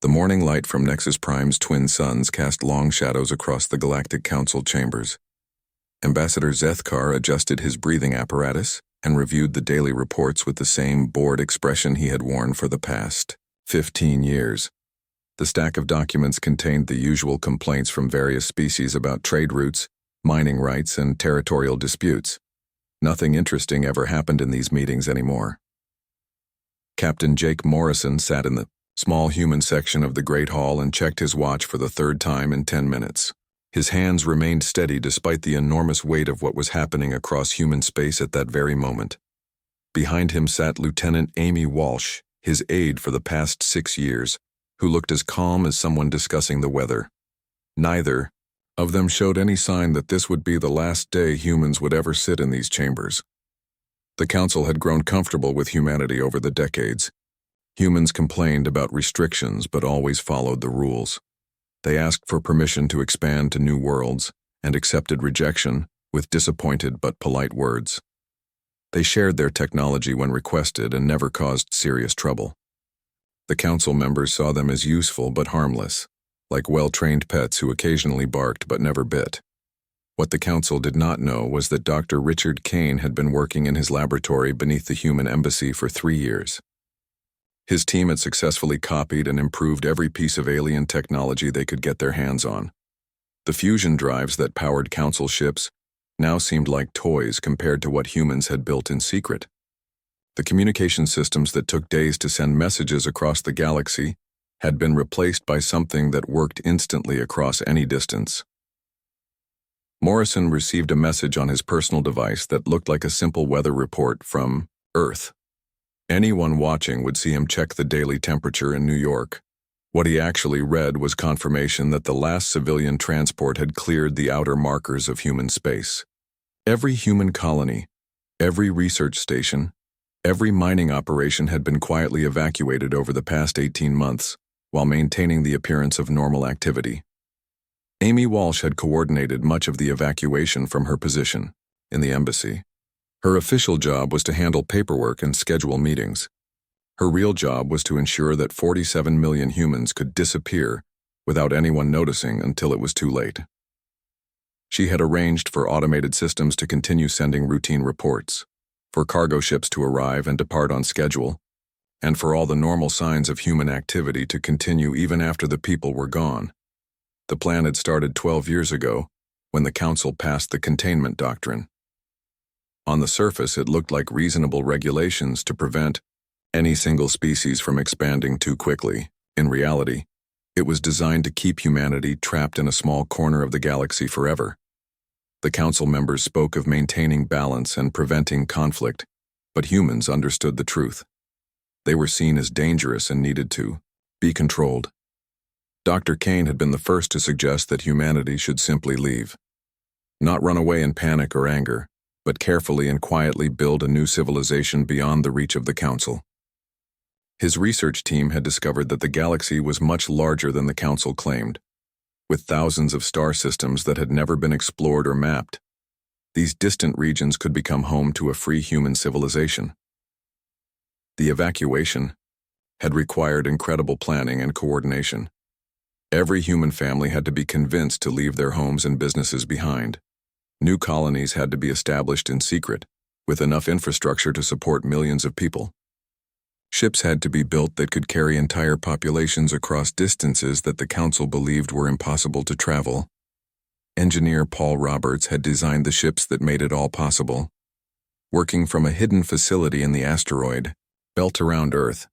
The morning light from Nexus Prime's twin suns cast long shadows across the Galactic Council chambers. Ambassador Zethkar adjusted his breathing apparatus and reviewed the daily reports with the same bored expression he had worn for the past 15 years. The stack of documents contained the usual complaints from various species about trade routes, mining rights, and territorial disputes. Nothing interesting ever happened in these meetings anymore. Captain Jake Morrison sat in the small human section of the Great Hall and checked his watch for the third time in 10 minutes. His hands remained steady despite the enormous weight of what was happening across human space at that very moment. Behind him sat Lieutenant Amy Walsh, his aide for the past 6 years, who looked as calm as someone discussing the weather. Neither of them showed any sign that this would be the last day humans would ever sit in these chambers. The Council had grown comfortable with humanity over the decades. Humans complained about restrictions but always followed the rules. They asked for permission to expand to new worlds and accepted rejection with disappointed but polite words. They shared their technology when requested and never caused serious trouble. The Council members saw them as useful but harmless, like well-trained pets who occasionally barked but never bit. What the Council did not know was that Dr. Richard Kane had been working in his laboratory beneath the human embassy for 3 years. His team had successfully copied and improved every piece of alien technology they could get their hands on. The fusion drives that powered Council ships now seemed like toys compared to what humans had built in secret. The communication systems that took days to send messages across the galaxy had been replaced by something that worked instantly across any distance. Morrison received a message on his personal device that looked like a simple weather report from Earth. Anyone watching would see him check the daily temperature in New York. What he actually read was confirmation that the last civilian transport had cleared the outer markers of human space. Every human colony, every research station, every mining operation had been quietly evacuated over the past 18 months, while maintaining the appearance of normal activity. Amy Walsh had coordinated much of the evacuation from her position in the embassy. Her official job was to handle paperwork and schedule meetings. Her real job was to ensure that 47 million humans could disappear without anyone noticing until it was too late. She had arranged for automated systems to continue sending routine reports, for cargo ships to arrive and depart on schedule, and for all the normal signs of human activity to continue even after the people were gone. The plan had started 12 years ago, when the Council passed the containment doctrine. On the surface, it looked like reasonable regulations to prevent any single species from expanding too quickly. In reality, it was designed to keep humanity trapped in a small corner of the galaxy forever. The Council members spoke of maintaining balance and preventing conflict, but humans understood the truth. They were seen as dangerous and needed to be controlled. Dr. Kane had been the first to suggest that humanity should simply leave. Not run away in panic or anger, but carefully and quietly build a new civilization beyond the reach of the Council. His research team had discovered that the galaxy was much larger than the Council claimed, with thousands of star systems that had never been explored or mapped. These distant regions could become home to a free human civilization. The evacuation had required incredible planning and coordination. Every human family had to be convinced to leave their homes and businesses behind. New colonies had to be established in secret, with enough infrastructure to support millions of people. Ships had to be built that could carry entire populations across distances that the Council believed were impossible to travel. Engineer Paul Roberts had designed the ships that made it all possible. Working from a hidden facility in the asteroid belt around Earth,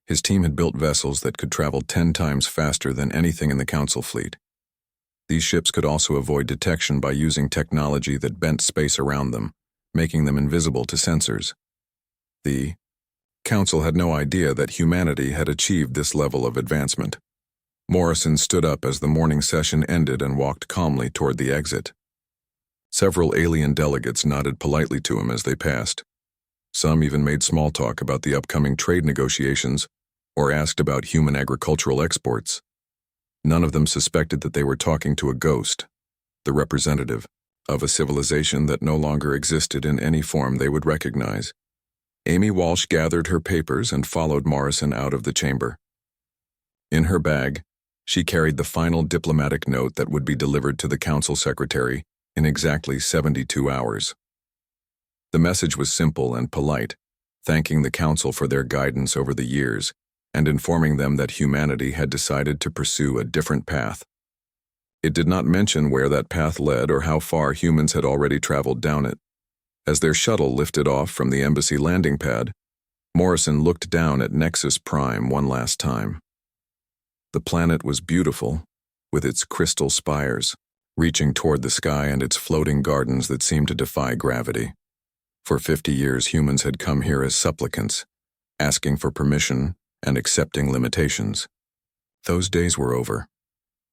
his team had built vessels that could travel 10 times faster than anything in the Council fleet. These ships could also avoid detection by using technology that bent space around them, making them invisible to sensors. The Council had no idea that humanity had achieved this level of advancement. Morrison stood up as the morning session ended and walked calmly toward the exit. Several alien delegates nodded politely to him as they passed. Some even made small talk about the upcoming trade negotiations or asked about human agricultural exports. None of them suspected that they were talking to a ghost, the representative of a civilization that no longer existed in any form they would recognize. Amy Walsh gathered her papers and followed Morrison out of the chamber. In her bag, she carried the final diplomatic note that would be delivered to the council secretary in exactly 72 hours. The message was simple and polite, thanking the council for their guidance over the years and informing them that humanity had decided to pursue a different path. It did not mention where that path led or how far humans had already traveled down it. As their shuttle lifted off from the embassy landing pad, Morrison looked down at Nexus Prime one last time. The planet was beautiful, with its crystal spires, reaching toward the sky and its floating gardens that seemed to defy gravity. For 50 years, humans had come here as supplicants, asking for permission and accepting limitations. Those days were over.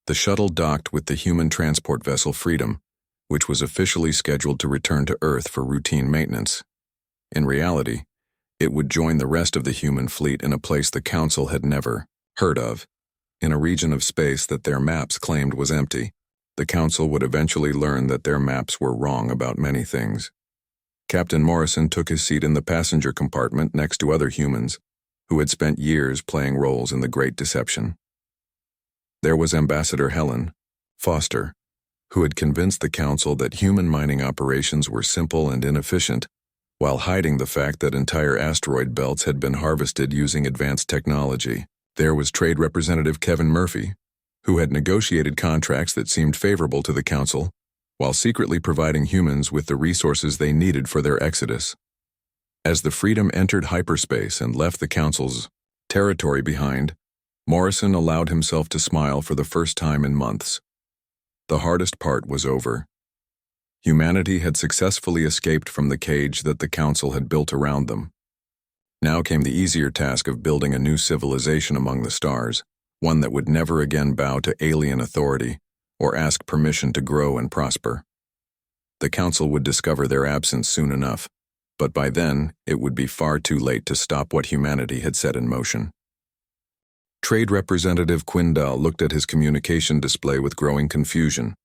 The shuttle docked with the human transport vessel Freedom, which was officially scheduled to return to Earth for routine maintenance. In reality, it would join the rest of the human fleet in a place the Council had never heard of, in a region of space that their maps claimed was empty. The Council would eventually learn that their maps were wrong about many things. Captain Morrison took his seat in the passenger compartment next to other humans who had spent years playing roles in the Great Deception. There was Ambassador Helen Foster, who had convinced the Council that human mining operations were simple and inefficient, while hiding the fact that entire asteroid belts had been harvested using advanced technology. There was Trade Representative Kevin Murphy, who had negotiated contracts that seemed favorable to the Council, while secretly providing humans with the resources they needed for their exodus. As the Freedom entered hyperspace and left the Council's territory behind, Morrison allowed himself to smile for the first time in months. The hardest part was over. Humanity had successfully escaped from the cage that the Council had built around them. Now came the easier task of building a new civilization among the stars, one that would never again bow to alien authority or ask permission to grow and prosper. The Council would discover their absence soon enough, but by then it would be far too late to stop what humanity had set in motion. Trade Representative Quindal looked at his communication display with growing confusion.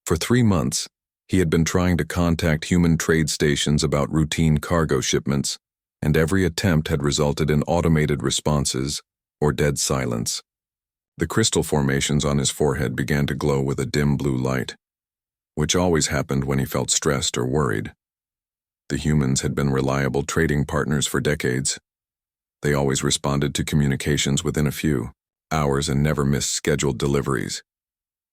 For 3 months, he had been trying to contact human trade stations about routine cargo shipments, and every attempt had resulted in automated responses or dead silence. The crystal formations on his forehead began to glow with a dim blue light, which always happened when he felt stressed or worried. The humans had been reliable trading partners for decades. They always responded to communications within a few hours and never missed scheduled deliveries.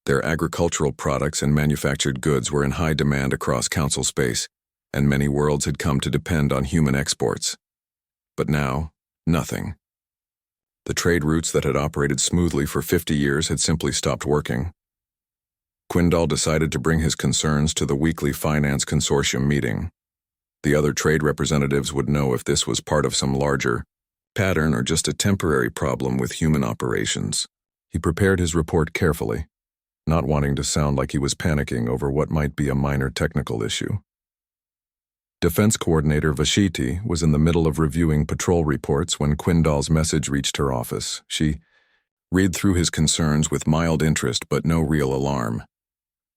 Their agricultural products and manufactured goods were in high demand across Council space, and many worlds had come to depend on human exports. But now, nothing. The trade routes that had operated smoothly for 50 years had simply stopped working. Quindal decided to bring his concerns to the weekly Finance Consortium meeting. The other trade representatives would know if this was part of some larger pattern or just a temporary problem with human operations. He prepared his report carefully, not wanting to sound like he was panicking over what might be a minor technical issue. Defense Coordinator Vashiti was in the middle of reviewing patrol reports when Quindal's message reached her office. She read through his concerns with mild interest but no real alarm.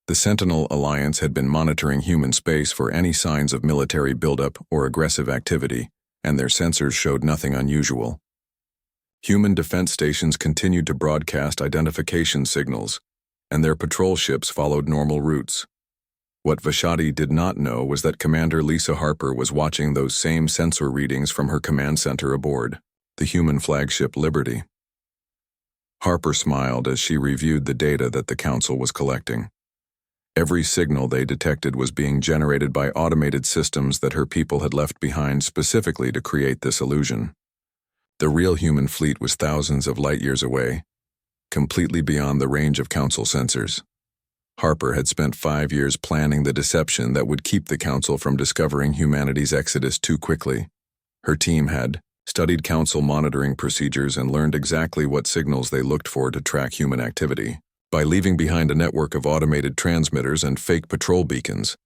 The Sentinel Alliance had been monitoring human space for any signs of military buildup or aggressive activity, and their sensors showed nothing unusual. Human defense stations continued to broadcast identification signals, and their patrol ships followed normal routes. What Vashati did not know was that Commander Lisa Harper was watching those same sensor readings from her command center aboard the human flagship Liberty. Harper smiled as she reviewed the data that the Council was collecting. Every signal they detected was being generated by automated systems that her people had left behind specifically to create this illusion. The real human fleet was thousands of light years away, completely beyond the range of Council sensors. Harper had spent 5 years planning the deception that would keep the Council from discovering humanity's exodus too quickly. Her team had studied Council monitoring procedures and learned exactly what signals they looked for to track human activity. By leaving behind a network of automated transmitters and fake patrol beacons,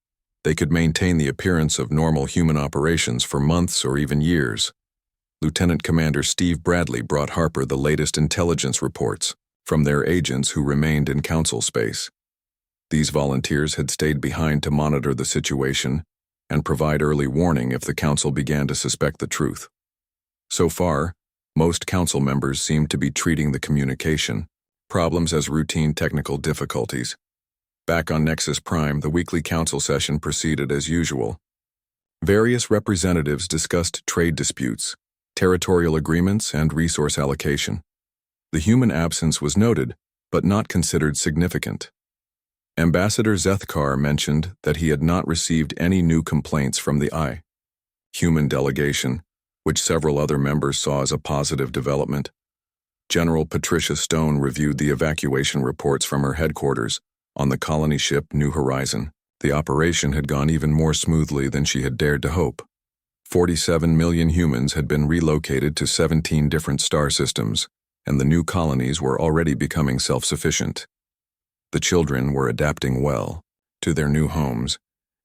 they could maintain the appearance of normal human operations for months or even years. Lieutenant Commander Steve Bradley brought Harper the latest intelligence reports from their agents who remained in Council space. These volunteers had stayed behind to monitor the situation and provide early warning if the Council began to suspect the truth. So far, Most council members seemed to be treating the communication problems as routine technical difficulties. Back on Nexus Prime, the weekly council session proceeded as usual. Various representatives discussed trade disputes, territorial agreements, and resource allocation. The human absence was noted, but not considered significant. Ambassador Zethkar mentioned that he had not received any new complaints from the human delegation, which several other members saw as a positive development. General Patricia Stone reviewed the evacuation reports from her headquarters on the colony ship New Horizon. The operation had gone even more smoothly than she had dared to hope. 47 million humans had been relocated to 17 different star systems, and the new colonies were already becoming self-sufficient. The children were adapting well to their new homes,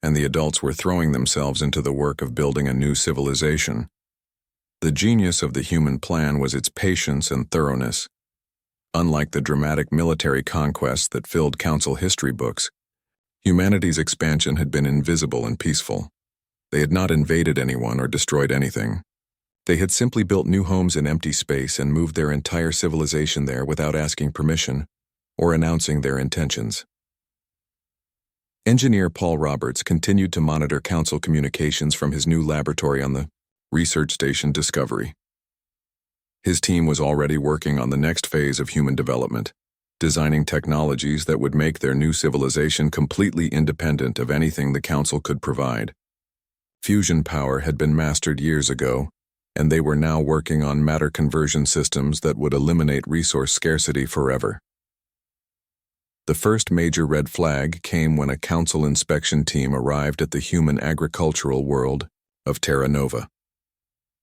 and the adults were throwing themselves into the work of building a new civilization. The genius of the human plan was its patience and thoroughness. Unlike the dramatic military conquests that filled council history books, humanity's expansion had been invisible and peaceful. They had not invaded anyone or destroyed anything. They had simply built new homes in empty space and moved their entire civilization there without asking permission or announcing their intentions. Engineer Paul Roberts continued to monitor council communications from his new laboratory on the Research Station Discovery. His team was already working on the next phase of human development, designing technologies that would make their new civilization completely independent of anything the council could provide. Fusion power had been mastered years ago, and they were now working on matter conversion systems that would eliminate resource scarcity forever. The first major red flag came when a council inspection team arrived at the human agricultural world of Terra Nova.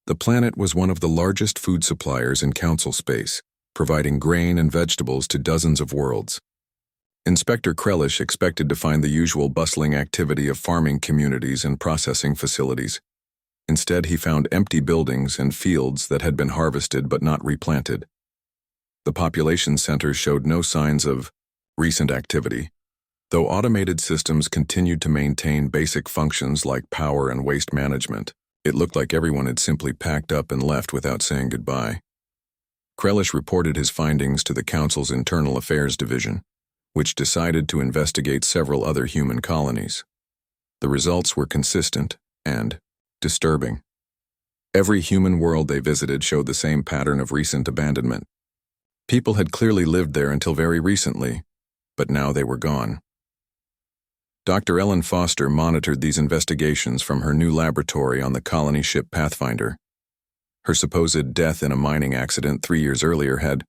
The planet was one of the largest food suppliers in council space, providing grain and vegetables to dozens of worlds. Inspector Krelish expected to find the usual bustling activity of farming communities and processing facilities. Instead, he found empty buildings and fields that had been harvested but not replanted. The population centers showed no signs of recent activity, though automated systems continued to maintain basic functions like power and waste management. It looked like everyone had simply packed up and left without saying goodbye. Krelish reported his findings to the Council's Internal Affairs Division, which decided to investigate several other human colonies. The results were consistent and disturbing. Every human world they visited showed the same pattern of recent abandonment. People had clearly lived there until very recently, but now they were gone. Dr. Ellen Foster monitored these investigations from her new laboratory on the colony ship Pathfinder. Her supposed death in a mining accident 3 years earlier had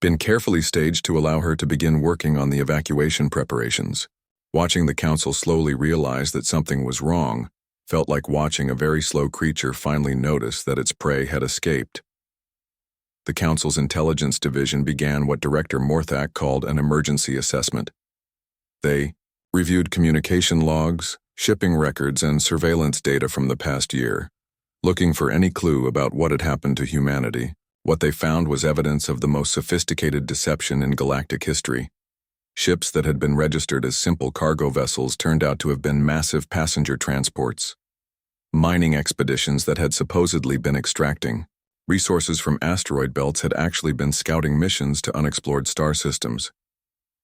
been carefully staged to allow her to begin working on the evacuation preparations. Watching the council slowly realize that something was wrong felt like watching a very slow creature finally notice that its prey had escaped. The council's intelligence division began what Director Morthak called an emergency assessment. They reviewed communication logs, shipping records, and surveillance data from the past year, looking for any clue about what had happened to humanity. What they found was evidence of the most sophisticated deception in galactic history. Ships that had been registered as simple cargo vessels turned out to have been massive passenger transports. Mining expeditions that had supposedly been extracting resources from asteroid belts had actually been scouting missions to unexplored star systems.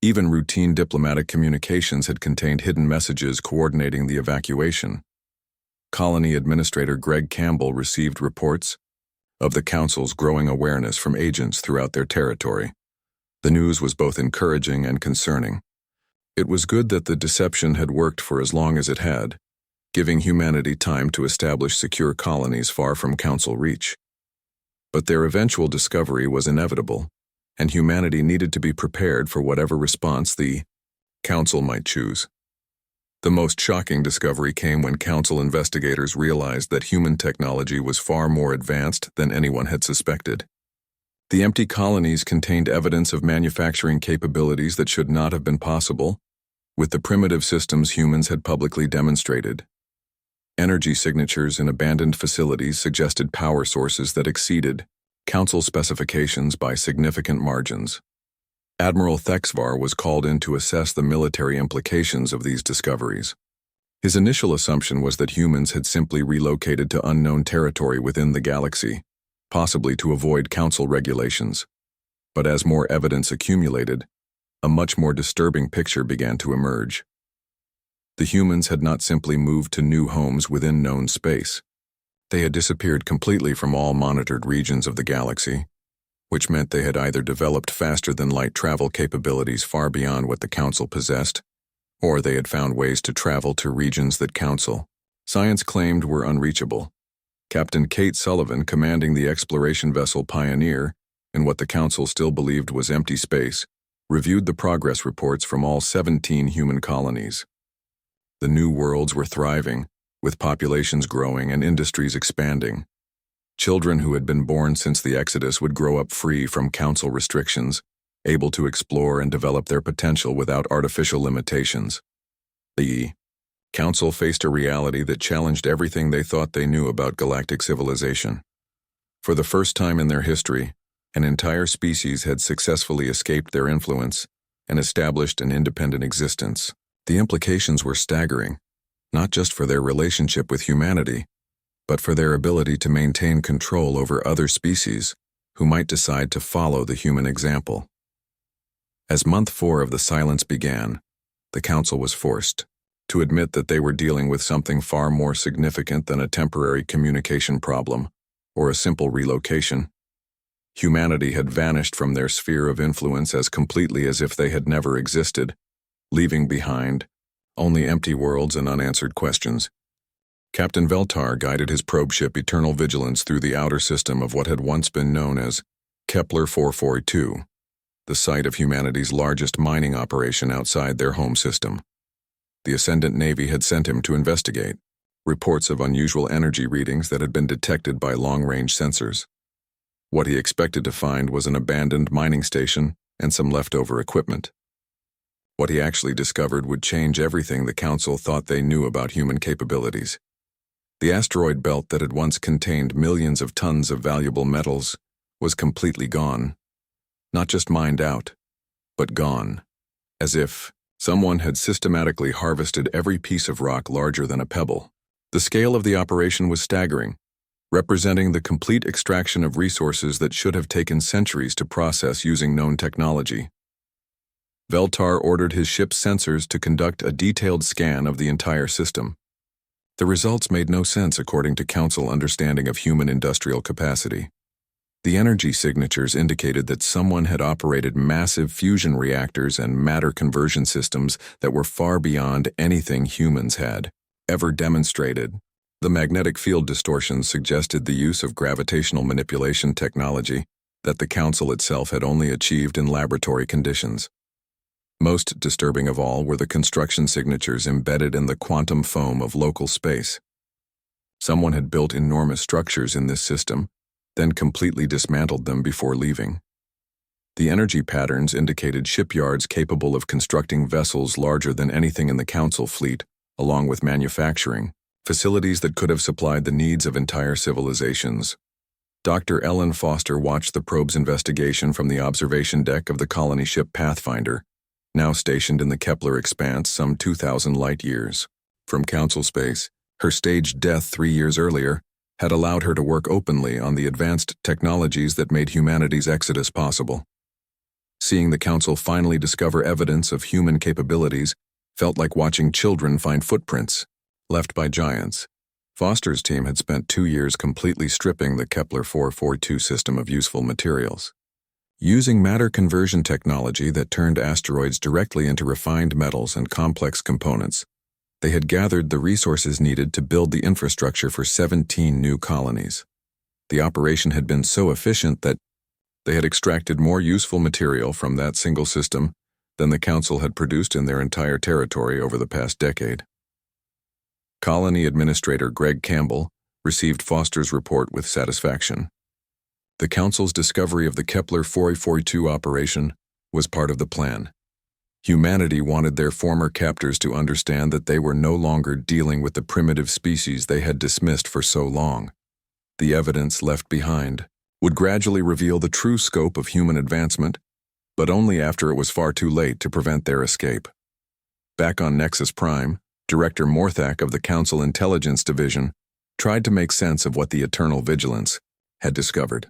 Even routine diplomatic communications had contained hidden messages coordinating the evacuation. Colony Administrator Greg Campbell received reports of the Council's growing awareness from agents throughout their territory. The news was both encouraging and concerning. It was good that the deception had worked for as long as it had, giving humanity time to establish secure colonies far from Council reach. But their eventual discovery was inevitable, and humanity needed to be prepared for whatever response the Council might choose. The most shocking discovery came when Council investigators realized that human technology was far more advanced than anyone had suspected. The empty colonies contained evidence of manufacturing capabilities that should not have been possible, with the primitive systems humans had publicly demonstrated. Energy signatures in abandoned facilities suggested power sources that exceeded Council specifications by significant margins. Admiral Thexvar was called in to assess the military implications of these discoveries. His initial assumption was that humans had simply relocated to unknown territory within the galaxy, possibly to avoid council regulations. But as more evidence accumulated, a much more disturbing picture began to emerge. The humans had not simply moved to new homes within known space. They had disappeared completely from all monitored regions of the galaxy, which meant they had either developed faster-than-light travel capabilities far beyond what the Council possessed, or they had found ways to travel to regions that Council science claimed were unreachable. Captain Kate Sullivan, commanding the exploration vessel Pioneer, in what the Council still believed was empty space, reviewed the progress reports from all 17 human colonies. The new worlds were thriving, with populations growing and industries expanding. Children who had been born since the Exodus would grow up free from Council restrictions, able to explore and develop their potential without artificial limitations. The Council faced a reality that challenged everything they thought they knew about galactic civilization. For the first time in their history, an entire species had successfully escaped their influence and established an independent existence. The implications were staggering, not just for their relationship with humanity, but for their ability to maintain control over other species who might decide to follow the human example. As month 4 of the silence began, the Council was forced to admit that they were dealing with something far more significant than a temporary communication problem or a simple relocation. Humanity had vanished from their sphere of influence as completely as if they had never existed, leaving behind only empty worlds and unanswered questions. Captain Veltar guided his probe ship Eternal Vigilance through the outer system of what had once been known as Kepler 442, the site of humanity's largest mining operation outside their home system. The Ascendant Navy had sent him to investigate reports of unusual energy readings that had been detected by long-range sensors. What he expected to find was an abandoned mining station and some leftover equipment. What he actually discovered would change everything the Council thought they knew about human capabilities. The asteroid belt that had once contained millions of tons of valuable metals was completely gone. Not just mined out, but gone. As if someone had systematically harvested every piece of rock larger than a pebble. The scale of the operation was staggering, representing the complete extraction of resources that should have taken centuries to process using known technology. Veltar ordered his ship's sensors to conduct a detailed scan of the entire system. The results made no sense according to Council understanding of human industrial capacity. The energy signatures indicated that someone had operated massive fusion reactors and matter conversion systems that were far beyond anything humans had ever demonstrated. The magnetic field distortions suggested the use of gravitational manipulation technology that the Council itself had only achieved in laboratory conditions. Most disturbing of all were the construction signatures embedded in the quantum foam of local space. Someone had built enormous structures in this system, then completely dismantled them before leaving. The energy patterns indicated shipyards capable of constructing vessels larger than anything in the Council fleet, along with manufacturing, facilities that could have supplied the needs of entire civilizations. Dr. Ellen Foster watched the probe's investigation from the observation deck of the colony ship Pathfinder, now stationed in the Kepler expanse some 2,000 light-years from Council space. Her staged death 3 years earlier had allowed her to work openly on the advanced technologies that made humanity's exodus possible. Seeing the Council finally discover evidence of human capabilities felt like watching children find footprints left by giants. Foster's team had spent 2 years completely stripping the Kepler 442 system of useful materials. Using matter conversion technology that turned asteroids directly into refined metals and complex components, they had gathered the resources needed to build the infrastructure for 17 new colonies. The operation had been so efficient that they had extracted more useful material from that single system than the Council had produced in their entire territory over the past decade. Colony Administrator Greg Campbell received Foster's report with satisfaction. The Council's discovery of the Kepler 442 operation was part of the plan. Humanity wanted their former captors to understand that they were no longer dealing with the primitive species they had dismissed for so long. The evidence left behind would gradually reveal the true scope of human advancement, but only after it was far too late to prevent their escape. Back on Nexus Prime, Director Morthak of the Council Intelligence Division tried to make sense of what the Eternal Vigilance had discovered.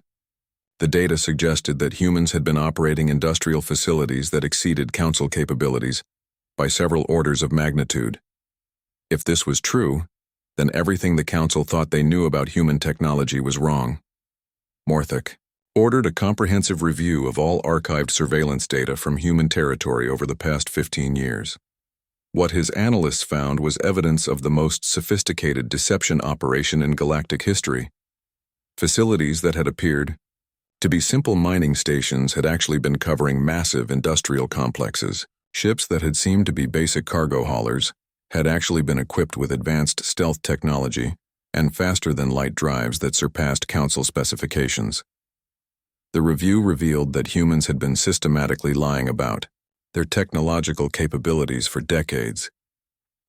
The data suggested that humans had been operating industrial facilities that exceeded Council capabilities by several orders of magnitude. If this was true, then everything the Council thought they knew about human technology was wrong. Morthic ordered a comprehensive review of all archived surveillance data from human territory over the past 15 years. What his analysts found was evidence of the most sophisticated deception operation in galactic history. Facilities that had appeared to be simple mining stations had actually been covering massive industrial complexes. Ships that had seemed to be basic cargo haulers had actually been equipped with advanced stealth technology and faster-than-light drives that surpassed Council specifications. The review revealed that humans had been systematically lying about their technological capabilities for decades.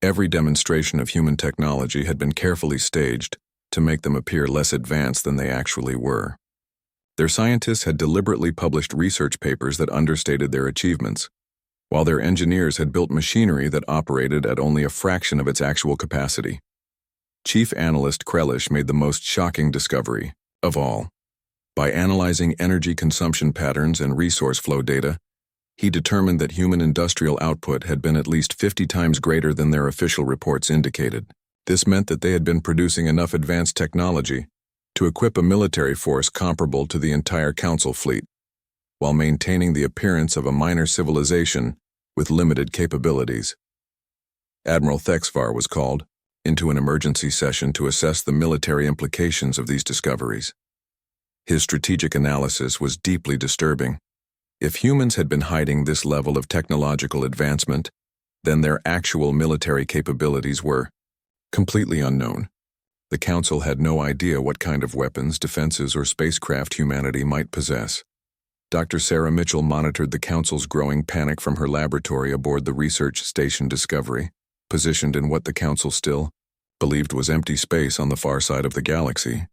Every demonstration of human technology had been carefully staged to make them appear less advanced than they actually were. Their scientists had deliberately published research papers that understated their achievements, while their engineers had built machinery that operated at only a fraction of its actual capacity. Chief Analyst Krelish made the most shocking discovery of all. By analyzing energy consumption patterns and resource flow data, he determined that human industrial output had been at least 50 times greater than their official reports indicated. This meant that they had been producing enough advanced technology to equip a military force comparable to the entire Council fleet, while maintaining the appearance of a minor civilization with limited capabilities. Admiral Thexvar was called into an emergency session to assess the military implications of these discoveries. His strategic analysis was deeply disturbing. If humans had been hiding this level of technological advancement, then their actual military capabilities were completely unknown. The Council had no idea what kind of weapons, defenses, or spacecraft humanity might possess. Dr. Sarah Mitchell monitored the Council's growing panic from her laboratory aboard the research station Discovery, positioned in what the Council still believed was empty space on the far side of the galaxy.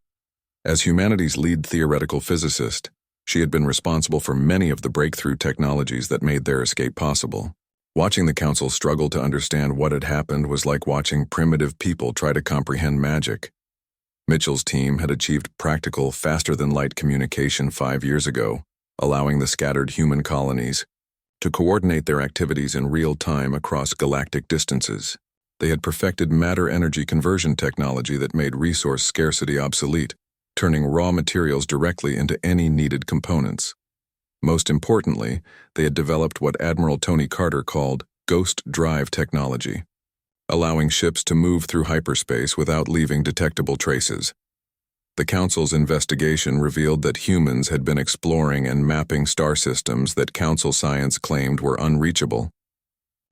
As humanity's lead theoretical physicist, she had been responsible for many of the breakthrough technologies that made their escape possible. Watching the Council struggle to understand what had happened was like watching primitive people try to comprehend magic. Mitchell's team had achieved practical, faster-than-light communication 5 years ago, allowing the scattered human colonies to coordinate their activities in real time across galactic distances. They had perfected matter-energy conversion technology that made resource scarcity obsolete, turning raw materials directly into any needed components. Most importantly, they had developed what Admiral Tony Carter called ghost drive technology, allowing ships to move through hyperspace without leaving detectable traces. The Council's investigation revealed that humans had been exploring and mapping star systems that Council science claimed were unreachable.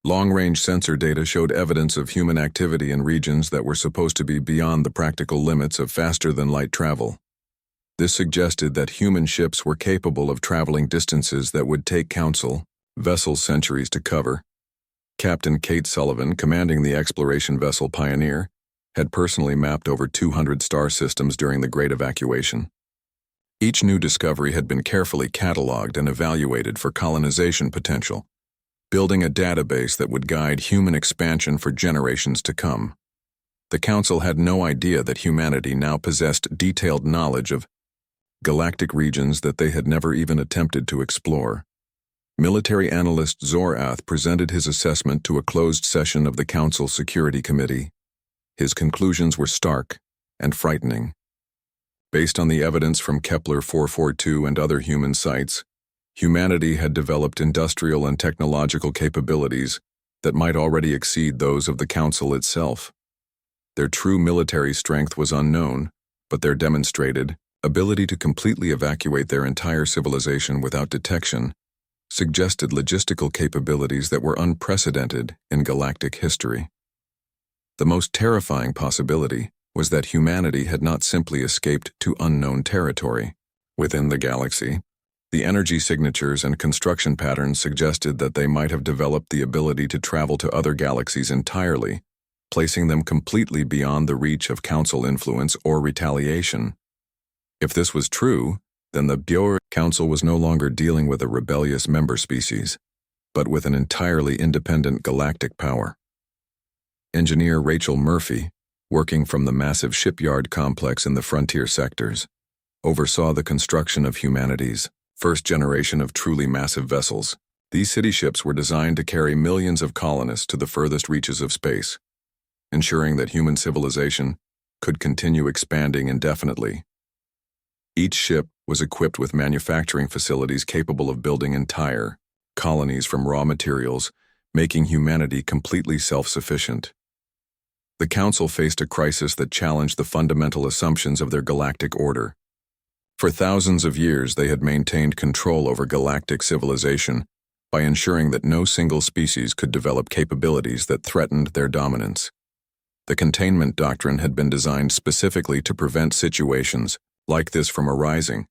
Long-range sensor data showed evidence of human activity in regions that were supposed to be beyond the practical limits of faster-than-light travel. This suggested that human ships were capable of traveling distances that would take Council vessels centuries to cover. Captain Kate Sullivan, commanding the exploration vessel Pioneer, had personally mapped over 200 star systems during the Great Evacuation. Each new discovery had been carefully cataloged and evaluated for colonization potential, building a database that would guide human expansion for generations to come. The Council had no idea that humanity now possessed detailed knowledge of galactic regions that they had never even attempted to explore. Military analyst Zorath presented his assessment to a closed session of the Council Security Committee. His conclusions were stark and frightening. Based on the evidence from Kepler 442 and other human sites, humanity had developed industrial and technological capabilities that might already exceed those of the Council itself. Their true military strength was unknown, but their demonstrated ability to completely evacuate their entire civilization without detection suggested logistical capabilities that were unprecedented in galactic history. The most terrifying possibility was that humanity had not simply escaped to unknown territory. Within the galaxy, the energy signatures and construction patterns suggested that they might have developed the ability to travel to other galaxies entirely, placing them completely beyond the reach of Council influence or retaliation. If this was true, then the Bjor Council was no longer dealing with a rebellious member species, but with an entirely independent galactic power. Engineer Rachel Murphy, working from the massive shipyard complex in the frontier sectors, oversaw the construction of humanity's first generation of truly massive vessels. These city ships were designed to carry millions of colonists to the furthest reaches of space, ensuring that human civilization could continue expanding indefinitely. Each ship was equipped with manufacturing facilities capable of building entire colonies from raw materials, making humanity completely self-sufficient. The Council faced a crisis that challenged the fundamental assumptions of their galactic order. For thousands of years, they had maintained control over galactic civilization by ensuring that no single species could develop capabilities that threatened their dominance. The containment doctrine had been designed specifically to prevent situations like this from arising,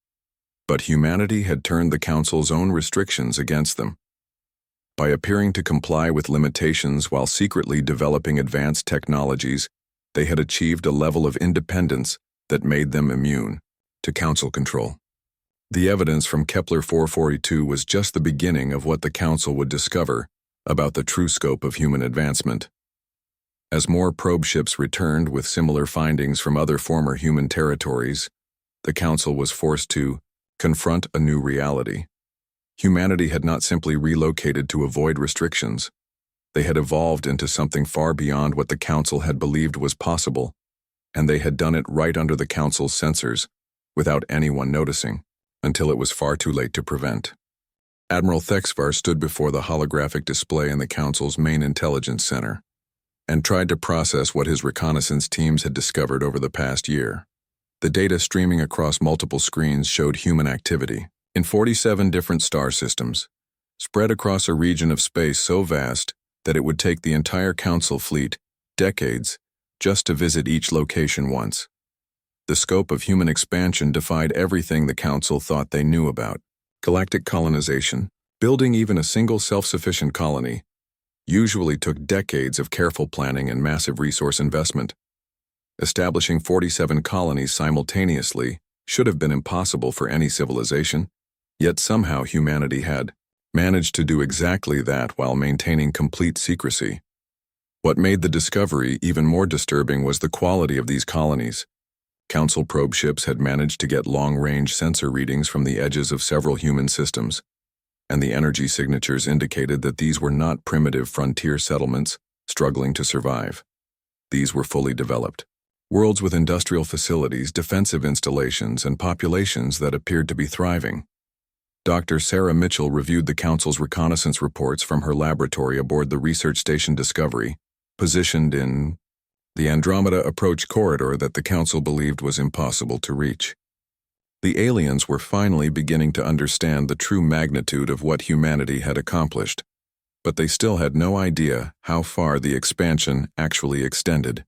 but humanity had turned the Council's own restrictions against them. By appearing to comply with limitations while secretly developing advanced technologies, they had achieved a level of independence that made them immune to Council control. The evidence from Kepler 442 was just the beginning of what the Council would discover about the true scope of human advancement. As more probe ships returned with similar findings from other former human territories, the Council was forced to confront a new reality. Humanity had not simply relocated to avoid restrictions. They had evolved into something far beyond what the Council had believed was possible, and they had done it right under the Council's censors, without anyone noticing, until it was far too late to prevent. Admiral Thexvar stood before the holographic display in the Council's main intelligence center and tried to process what his reconnaissance teams had discovered over the past year. The data streaming across multiple screens showed human activity in 47 different star systems, spread across a region of space so vast that it would take the entire Council fleet decades just to visit each location once. The scope of human expansion defied everything the Council thought they knew about. Galactic colonization, building even a single self-sufficient colony, usually took decades of careful planning and massive resource investment. Establishing 47 colonies simultaneously should have been impossible for any civilization, yet somehow humanity had managed to do exactly that while maintaining complete secrecy. What made the discovery even more disturbing was the quality of these colonies. Council probe ships had managed to get long-range sensor readings from the edges of several human systems, and the energy signatures indicated that these were not primitive frontier settlements struggling to survive. These were fully developed worlds with industrial facilities, defensive installations, and populations that appeared to be thriving. Dr. Sarah Mitchell reviewed the Council's reconnaissance reports from her laboratory aboard the Research Station Discovery, positioned in the Andromeda approach corridor that the Council believed was impossible to reach. The aliens were finally beginning to understand the true magnitude of what humanity had accomplished, but they still had no idea how far the expansion actually extended.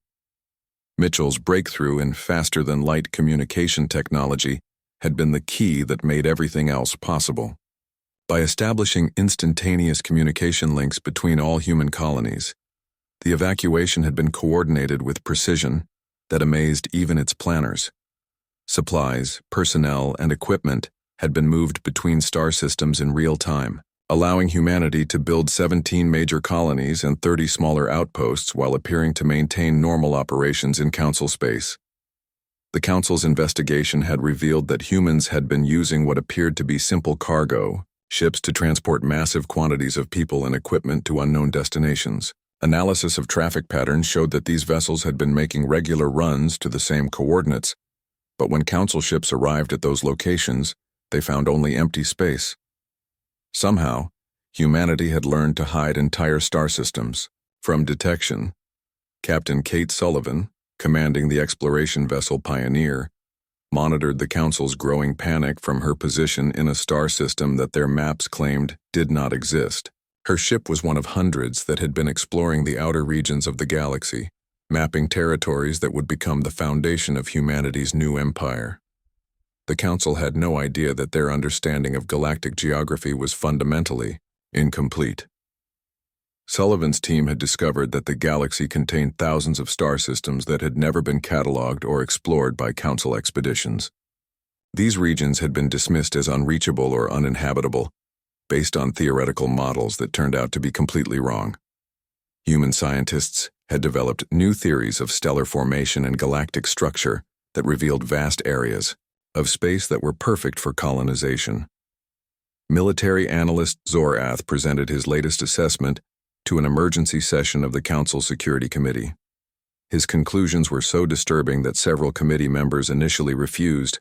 Mitchell's breakthrough in faster-than-light communication technology had been the key that made everything else possible. By establishing instantaneous communication links between all human colonies, the evacuation had been coordinated with precision that amazed even its planners. Supplies, personnel, and equipment had been moved between star systems in real time, allowing humanity to build 17 major colonies and 30 smaller outposts while appearing to maintain normal operations in Council space. The Council's investigation had revealed that humans had been using what appeared to be simple cargo ships to transport massive quantities of people and equipment to unknown destinations. Analysis of traffic patterns showed that these vessels had been making regular runs to the same coordinates, but when Council ships arrived at those locations, they found only empty space. Somehow, humanity had learned to hide entire star systems from detection. Captain Kate Sullivan, commanding the exploration vessel Pioneer, monitored the Council's growing panic from her position in a star system that their maps claimed did not exist. Her ship was one of hundreds that had been exploring the outer regions of the galaxy, mapping territories that would become the foundation of humanity's new empire. The Council had no idea that their understanding of galactic geography was fundamentally incomplete. Sullivan's team had discovered that the galaxy contained thousands of star systems that had never been cataloged or explored by Council expeditions. These regions had been dismissed as unreachable or uninhabitable, based on theoretical models that turned out to be completely wrong. Human scientists had developed new theories of stellar formation and galactic structure that revealed vast areas of space that were perfect for colonization. Military analyst Zorath presented his latest assessment to an emergency session of the Council Security Committee. His conclusions were so disturbing that several committee members initially refused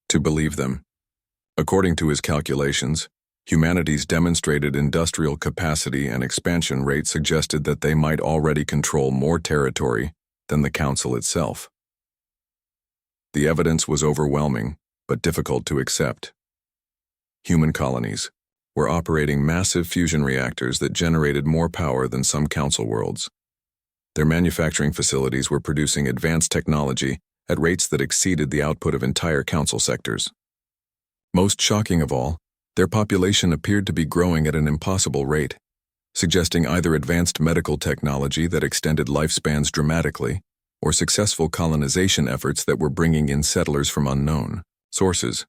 to believe them. According to his calculations, humanity's demonstrated industrial capacity and expansion rate suggested that they might already control more territory than the Council itself. The evidence was overwhelming, but difficult to accept. Human colonies were operating massive fusion reactors that generated more power than some Council worlds. Their manufacturing facilities were producing advanced technology at rates that exceeded the output of entire Council sectors. Most shocking of all, their population appeared to be growing at an impossible rate, suggesting either advanced medical technology that extended lifespans dramatically, or successful colonization efforts that were bringing in settlers from unknown sources.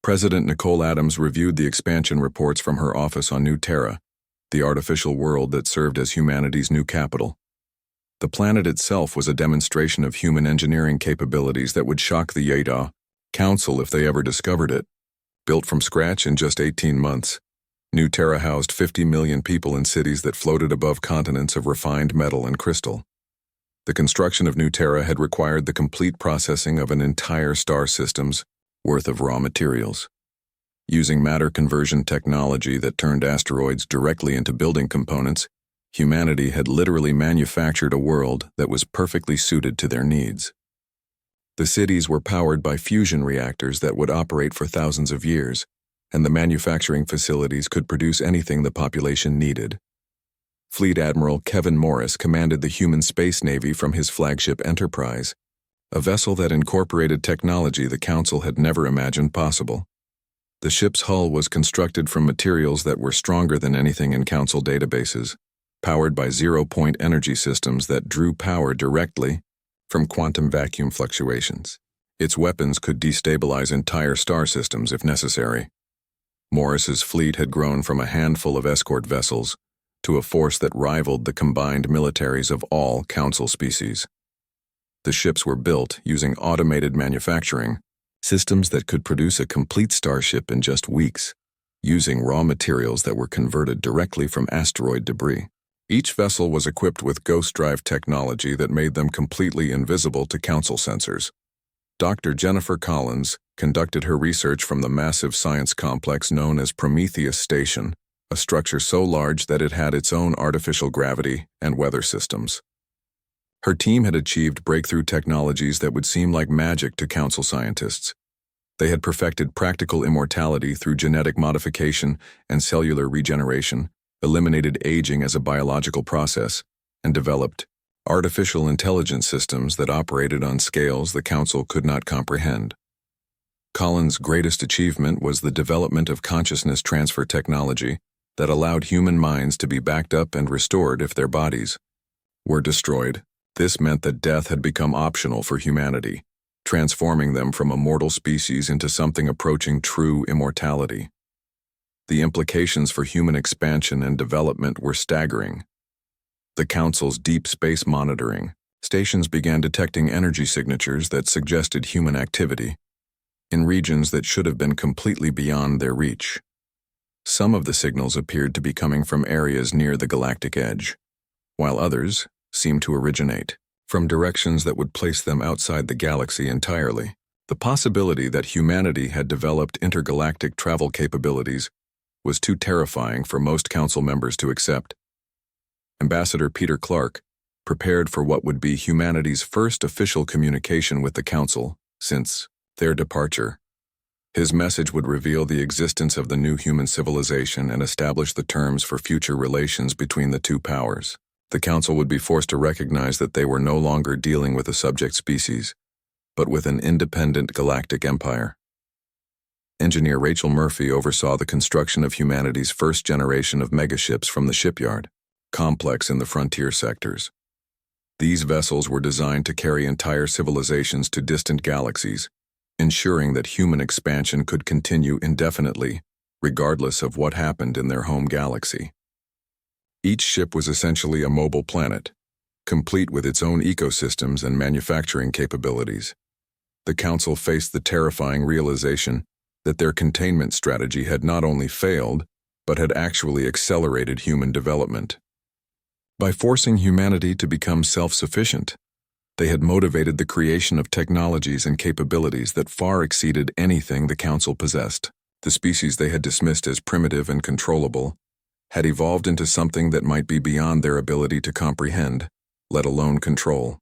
President Nicole Adams reviewed the expansion reports from her office on New Terra, the artificial world that served as humanity's new capital. The planet itself was a demonstration of human engineering capabilities that would shock the Yeda Council if they ever discovered it. Built from scratch in just 18 months, New Terra housed 50 million people in cities that floated above continents of refined metal and crystal. The construction of New Terra had required the complete processing of an entire star system's worth of raw materials. Using matter conversion technology that turned asteroids directly into building components, humanity had literally manufactured a world that was perfectly suited to their needs. The cities were powered by fusion reactors that would operate for thousands of years, and the manufacturing facilities could produce anything the population needed. Fleet Admiral Kevin Morris commanded the human space navy from his flagship Enterprise, a vessel that incorporated technology the Council had never imagined possible. The ship's hull was constructed from materials that were stronger than anything in Council databases, powered by zero-point energy systems that drew power directly from quantum vacuum fluctuations. Its weapons could destabilize entire star systems if necessary. Morris's fleet had grown from a handful of escort vessels to a force that rivaled the combined militaries of all Council species. The ships were built using automated manufacturing systems that could produce a complete starship in just weeks, using raw materials that were converted directly from asteroid debris. Each vessel was equipped with ghost drive technology that made them completely invisible to Council sensors. Dr. Jennifer Collins conducted her research from the massive science complex known as Prometheus Station, a structure so large that it had its own artificial gravity and weather systems. Her team had achieved breakthrough technologies that would seem like magic to Council scientists. They had perfected practical immortality through genetic modification and cellular regeneration, eliminated aging as a biological process, and developed artificial intelligence systems that operated on scales the Council could not comprehend. Collins' greatest achievement was the development of consciousness transfer technology that allowed human minds to be backed up and restored if their bodies were destroyed. This meant that death had become optional for humanity, transforming them from a mortal species into something approaching true immortality. The implications for human expansion and development were staggering. The Council's deep space monitoring stations began detecting energy signatures that suggested human activity in regions that should have been completely beyond their reach. Some of the signals appeared to be coming from areas near the galactic edge, while others seemed to originate from directions that would place them outside the galaxy entirely. The possibility that humanity had developed intergalactic travel capabilities was too terrifying for most Council members to accept. Ambassador Peter Clark prepared for what would be humanity's first official communication with the Council since their departure. His message would reveal the existence of the new human civilization and establish the terms for future relations between the two powers. The Council would be forced to recognize that they were no longer dealing with a subject species, but with an independent galactic empire. Engineer Rachel Murphy oversaw the construction of humanity's first generation of megaships from the shipyard complex in the frontier sectors. These vessels were designed to carry entire civilizations to distant galaxies, ensuring that human expansion could continue indefinitely, regardless of what happened in their home galaxy. Each ship was essentially a mobile planet, complete with its own ecosystems and manufacturing capabilities. the Council faced the terrifying realization that their containment strategy had not only failed, but had actually accelerated human development. By forcing humanity to become self-sufficient, they had motivated the creation of technologies and capabilities that far exceeded anything the Council possessed. The species they had dismissed as primitive and controllable had evolved into something that might be beyond their ability to comprehend, let alone control.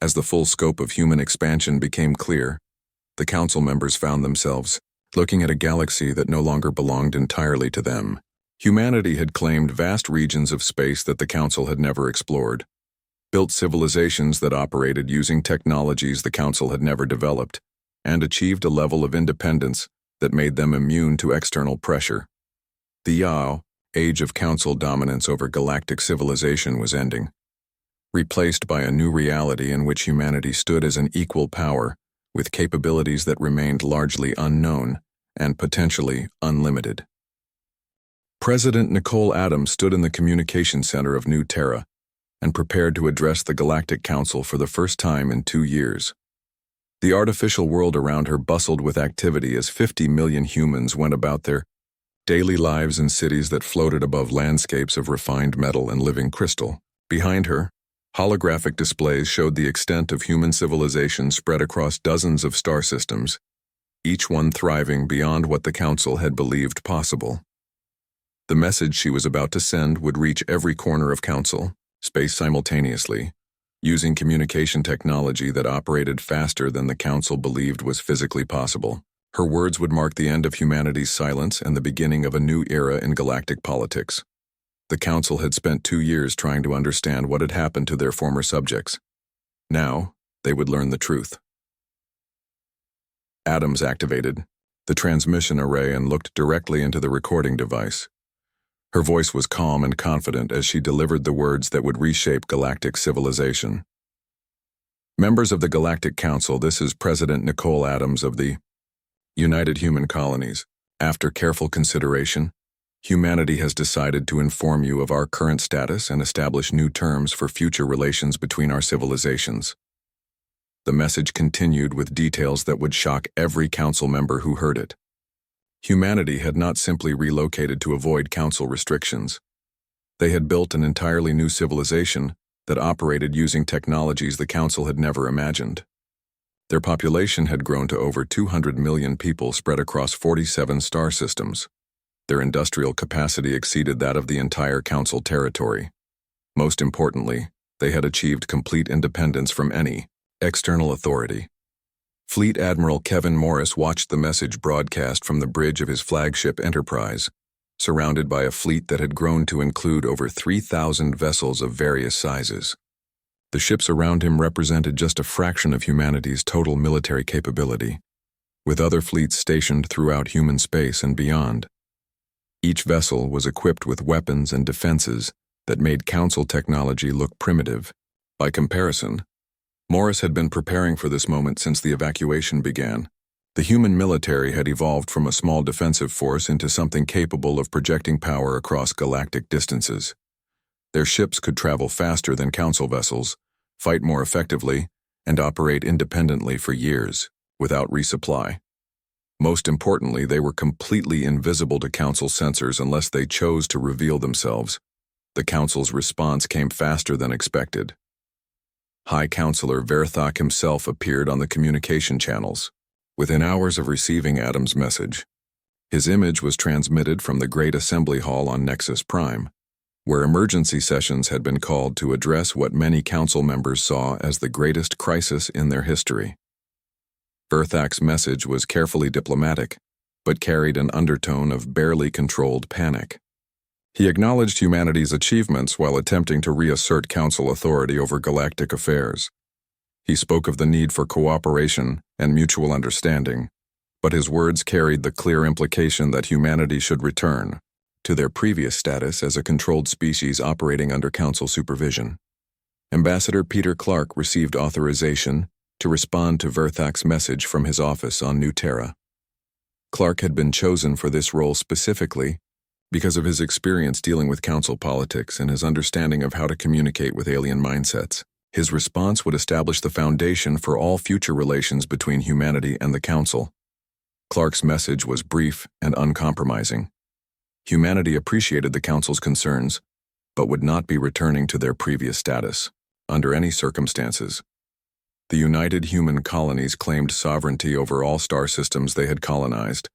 As the full scope of human expansion became clear, the Council members found themselves looking at a galaxy that no longer belonged entirely to them. Humanity had claimed vast regions of space that the Council had never explored, built civilizations that operated using technologies the Council had never developed, and achieved a level of independence that made them immune to external pressure. The Yao, age of Council dominance over galactic civilization, was ending, replaced by a new reality in which humanity stood as an equal power, with capabilities that remained largely unknown and potentially unlimited. President Nicole Adams stood in the communication center of New Terra and prepared to address the Galactic Council for the first time in 2 years. The artificial world around her bustled with activity as 50 million humans went about their daily lives in cities that floated above landscapes of refined metal and living crystal. Behind her, holographic displays showed the extent of human civilization spread across dozens of star systems, each one thriving beyond what the Council had believed possible. The message she was about to send would reach every corner of Council space simultaneously, using communication technology that operated faster than the Council believed was physically possible. Her words would mark the end of humanity's silence and the beginning of a new era in galactic politics. The Council had spent 2 years trying to understand what had happened to their former subjects. Now, they would learn the truth. Adams activated the transmission array and looked directly into the recording device. Her voice was calm and confident as she delivered the words that would reshape galactic civilization. Members of the Galactic Council, this is President Nicole Adams of the United Human Colonies. After careful consideration, humanity has decided to inform you of our current status and establish new terms for future relations between our civilizations. The message continued with details that would shock every Council member who heard it. Humanity had not simply relocated to avoid Council restrictions. They had built an entirely new civilization that operated using technologies the Council had never imagined. Their population had grown to over 200 million people spread across 47 star systems. Their industrial capacity exceeded that of the entire Council territory. Most importantly, they had achieved complete independence from any external authority. Fleet Admiral Kevin Morris watched the message broadcast from the bridge of his flagship Enterprise, surrounded by a fleet that had grown to include over 3,000 vessels of various sizes. The ships around him represented just a fraction of humanity's total military capability, with other fleets stationed throughout human space and beyond. Each vessel was equipped with weapons and defenses that made Council technology look primitive. By comparison, Morris had been preparing for this moment since the evacuation began. The human military had evolved from a small defensive force into something capable of projecting power across galactic distances. Their ships could travel faster than Council vessels, fight more effectively, and operate independently for years, without resupply. Most importantly, they were completely invisible to Council sensors unless they chose to reveal themselves. The Council's response came faster than expected. High Counselor Verthak himself appeared on the communication channels. Within hours of receiving Adams' message, his image was transmitted from the Great Assembly Hall on Nexus Prime, where emergency sessions had been called to address what many Council members saw as the greatest crisis in their history. Verthak's message was carefully diplomatic, but carried an undertone of barely controlled panic. He acknowledged humanity's achievements while attempting to reassert Council authority over galactic affairs. He spoke of the need for cooperation and mutual understanding, but his words carried the clear implication that humanity should return to their previous status as a controlled species operating under Council supervision. Ambassador Peter Clark received authorization to respond to Verthak's message from his office on New Terra. Clark had been chosen for this role specifically because of his experience dealing with Council politics and his understanding of how to communicate with alien mindsets. His response would establish the foundation for all future relations between humanity and the Council. Clark's message was brief and uncompromising. Humanity appreciated the Council's concerns, but would not be returning to their previous status, under any circumstances. The United Human Colonies claimed sovereignty over all star systems they had colonized,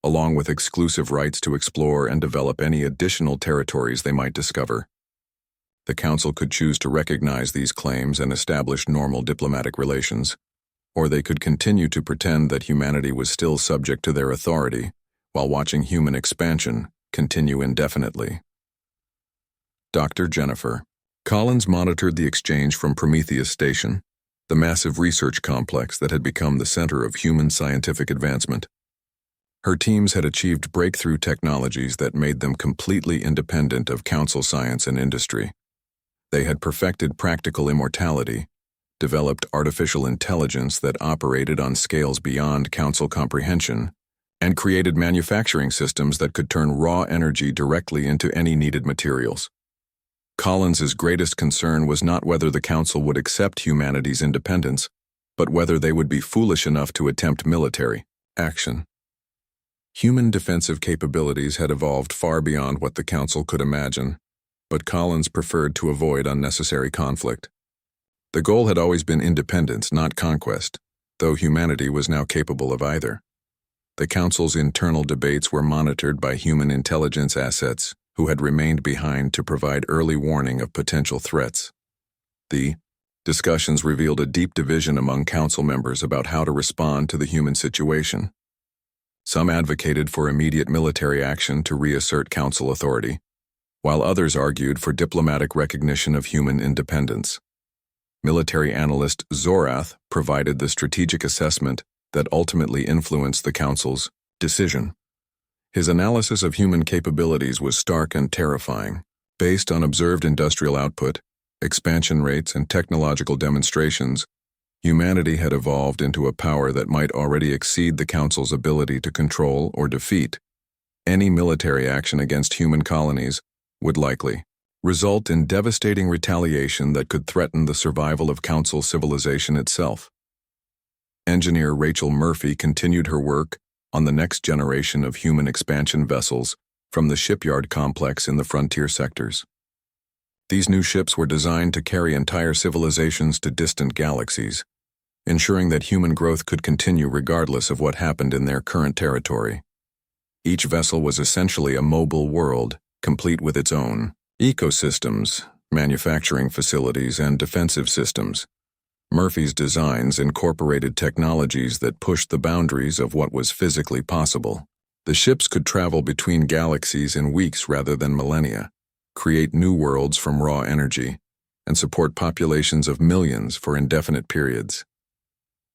along with exclusive rights to explore and develop any additional territories they might discover. The Council could choose to recognize these claims and establish normal diplomatic relations, or they could continue to pretend that humanity was still subject to their authority, while watching human expansion continue indefinitely. Dr. Jennifer Collins monitored the exchange from Prometheus Station, the massive research complex that had become the center of human scientific advancement. Her teams had achieved breakthrough technologies that made them completely independent of Council science and industry. They had perfected practical immortality, developed artificial intelligence that operated on scales beyond Council comprehension, and created manufacturing systems that could turn raw energy directly into any needed materials. Collins's greatest concern was not whether the Council would accept humanity's independence, but whether they would be foolish enough to attempt military action. Human defensive capabilities had evolved far beyond what the Council could imagine, but Collins preferred to avoid unnecessary conflict. The goal had always been independence, not conquest, though humanity was now capable of either. The Council's internal debates were monitored by human intelligence assets who had remained behind to provide early warning of potential threats. The discussions revealed a deep division among Council members about how to respond to the human situation. Some advocated for immediate military action to reassert Council authority, while others argued for diplomatic recognition of human independence. Military analyst Zorath provided the strategic assessment that ultimately influenced the Council's decision. His analysis of human capabilities was stark and terrifying. Based on observed industrial output, expansion rates, and technological demonstrations, humanity had evolved into a power that might already exceed the Council's ability to control or defeat. Any military action against human colonies would likely result in devastating retaliation that could threaten the survival of Council civilization itself. Engineer Rachel Murphy continued her work on the next generation of human expansion vessels from the shipyard complex in the frontier sectors. These new ships were designed to carry entire civilizations to distant galaxies, ensuring that human growth could continue regardless of what happened in their current territory. Each vessel was essentially a mobile world, complete with its own ecosystems, manufacturing facilities, and defensive systems. Murphy's designs incorporated technologies that pushed the boundaries of what was physically possible. The ships could travel between galaxies in weeks rather than millennia, create new worlds from raw energy, and support populations of millions for indefinite periods.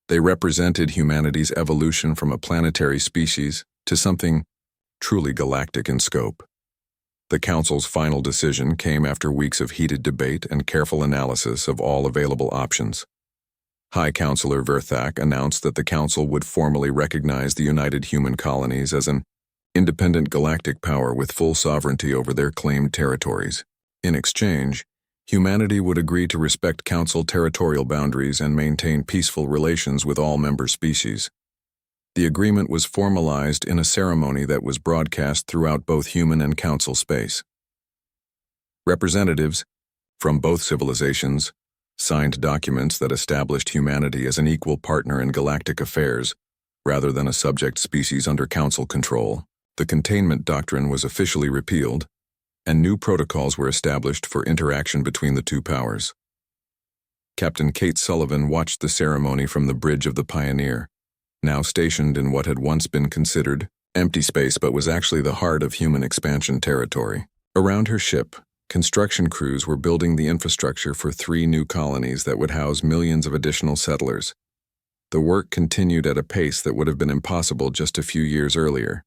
They represented humanity's evolution from a planetary species to something truly galactic in scope. The Council's final decision came after weeks of heated debate and careful analysis of all available options. High Counselor Verthak announced that the Council would formally recognize the United Human Colonies as an independent galactic power with full sovereignty over their claimed territories. In exchange, humanity would agree to respect Council territorial boundaries and maintain peaceful relations with all member species. The agreement was formalized in a ceremony that was broadcast throughout both human and Council space. Representatives from both civilizations signed documents that established humanity as an equal partner in galactic affairs, rather than a subject species under Council control. The containment doctrine was officially repealed, and new protocols were established for interaction between the two powers. Captain Kate Sullivan watched the ceremony from the bridge of the Pioneer, now stationed in what had once been considered empty space but was actually the heart of human expansion territory. Around her ship, construction crews were building the infrastructure for 3 new colonies that would house millions of additional settlers. The work continued at a pace that would have been impossible just a few years earlier.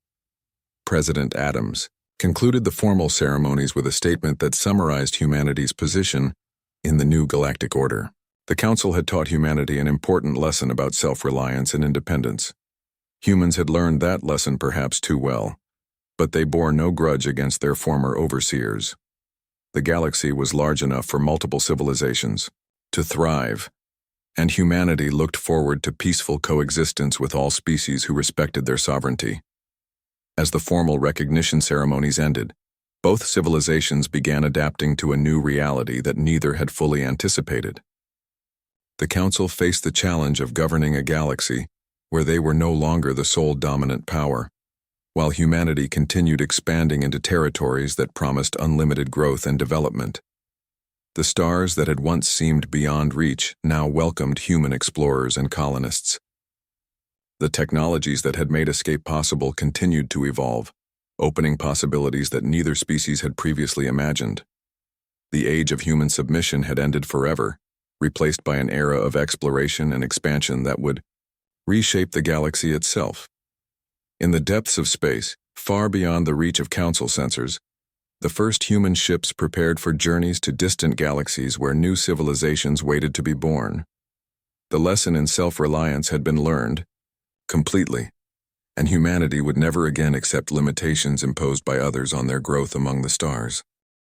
President Adams concluded the formal ceremonies with a statement that summarized humanity's position in the new galactic order. The Council had taught humanity an important lesson about self-reliance and independence. Humans had learned that lesson perhaps too well, but they bore no grudge against their former overseers. The galaxy was large enough for multiple civilizations to thrive, and humanity looked forward to peaceful coexistence with all species who respected their sovereignty. As the formal recognition ceremonies ended, both civilizations began adapting to a new reality that neither had fully anticipated. The Council faced the challenge of governing a galaxy where they were no longer the sole dominant power, while humanity continued expanding into territories that promised unlimited growth and development. The stars that had once seemed beyond reach now welcomed human explorers and colonists. The technologies that had made escape possible continued to evolve, opening possibilities that neither species had previously imagined. The age of human submission had ended forever, replaced by an era of exploration and expansion that would reshape the galaxy itself. In the depths of space, far beyond the reach of Council sensors, the first human ships prepared for journeys to distant galaxies where new civilizations waited to be born. The lesson in self-reliance had been learned, completely, and humanity would never again accept limitations imposed by others on their growth among the stars.